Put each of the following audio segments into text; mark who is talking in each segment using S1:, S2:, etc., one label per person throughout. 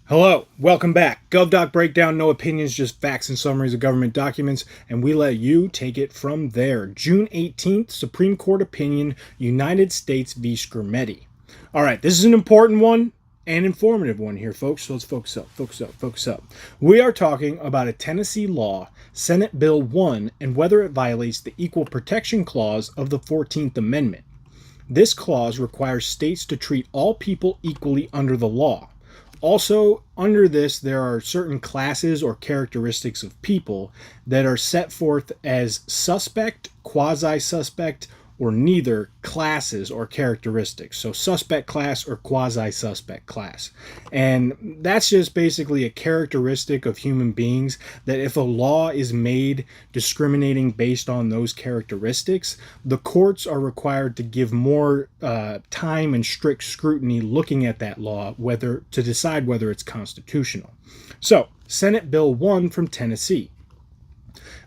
S1: Hello, welcome back. GovDoc Breakdown, no opinions, just facts and summaries of government documents, and we let you take it from there. June 18th, Supreme Court opinion, United States v. Skrmetti. All right, this is an important one and informative one here, folks, so let's focus up. We are talking about a Tennessee law, Senate Bill 1, and whether it violates the Equal Protection Clause of the 14th Amendment. This clause requires states to treat all people equally under the law. Also, under this, there are certain classes or characteristics of people that are set forth as suspect, quasi-suspect, or neither classes or characteristics. So suspect class or quasi-suspect class. And that's just basically a characteristic of human beings that if a law is made discriminating based on those characteristics, the courts are required to give more time and strict scrutiny looking at that law to decide whether it's constitutional. So, Senate Bill 1 from Tennessee.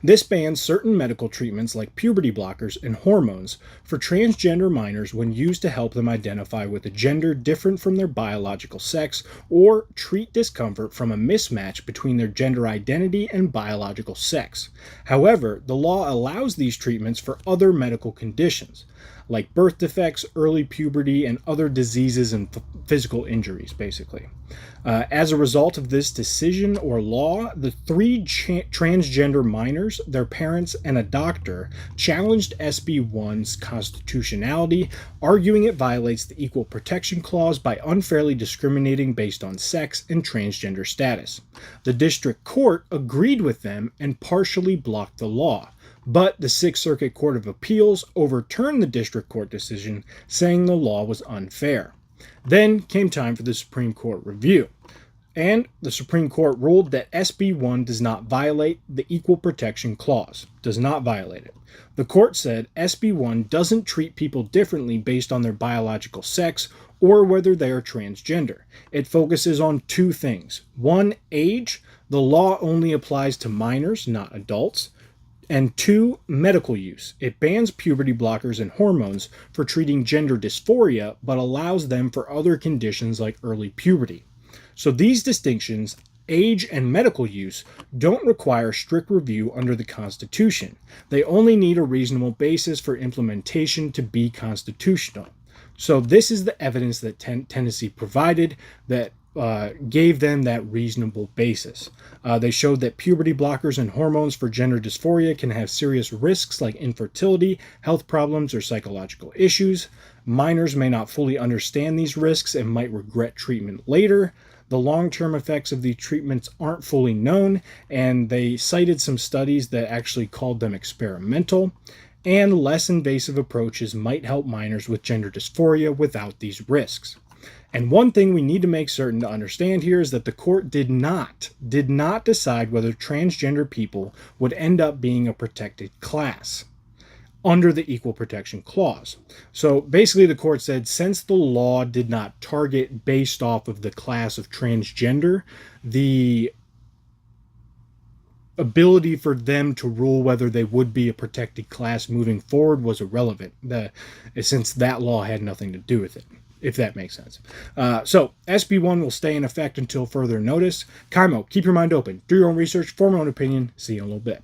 S1: This bans certain medical treatments like puberty blockers and hormones for transgender minors when used to help them identify with a gender different from their biological sex or treat discomfort from a mismatch between their gender identity and biological sex. However, the law allows these treatments for other medical conditions, like birth defects, early puberty, and other diseases and physical injuries, basically. As a result of this decision or law, the three transgender minors, their parents, and a doctor challenged SB 1's constitutionality, arguing it violates the Equal Protection Clause by unfairly discriminating based on sex and transgender status. The district court agreed with them and partially blocked the law. But the Sixth Circuit Court of Appeals overturned the district court decision, saying the law was unfair. Then came time for the Supreme Court review. And the Supreme Court ruled that SB 1 does not violate the Equal Protection Clause. Does not violate it. The court said SB 1 doesn't treat people differently based on their biological sex or whether they are transgender. It focuses on two things. One, age. The law only applies to minors, not adults. And two, medical use. It bans puberty blockers and hormones for treating gender dysphoria, but allows them for other conditions like early puberty. So these distinctions, age and medical use, don't require strict review under the Constitution. They only need a reasonable basis for implementation to be constitutional. So this is the evidence that Tennessee provided that gave them that reasonable basis. They showed that puberty blockers and hormones for gender dysphoria can have serious risks like infertility, health problems, or psychological issues. Minors may not fully understand these risks and might regret treatment later. The long-term effects of these treatments aren't fully known, and they cited some studies that actually called them experimental. And less invasive approaches might help minors with gender dysphoria without these risks. And one thing we need to make certain to understand here is that the court did not decide whether transgender people would end up being a protected class under the Equal Protection Clause. So basically the court said since the law did not target based off of the class of transgender, the ability for them to rule whether they would be a protected class moving forward was irrelevant, since that law had nothing to do with it, if that makes sense. So SB 1 will stay in effect until further notice. Kaimo, keep your mind open. Do your own research, form your own opinion. See you in a little bit.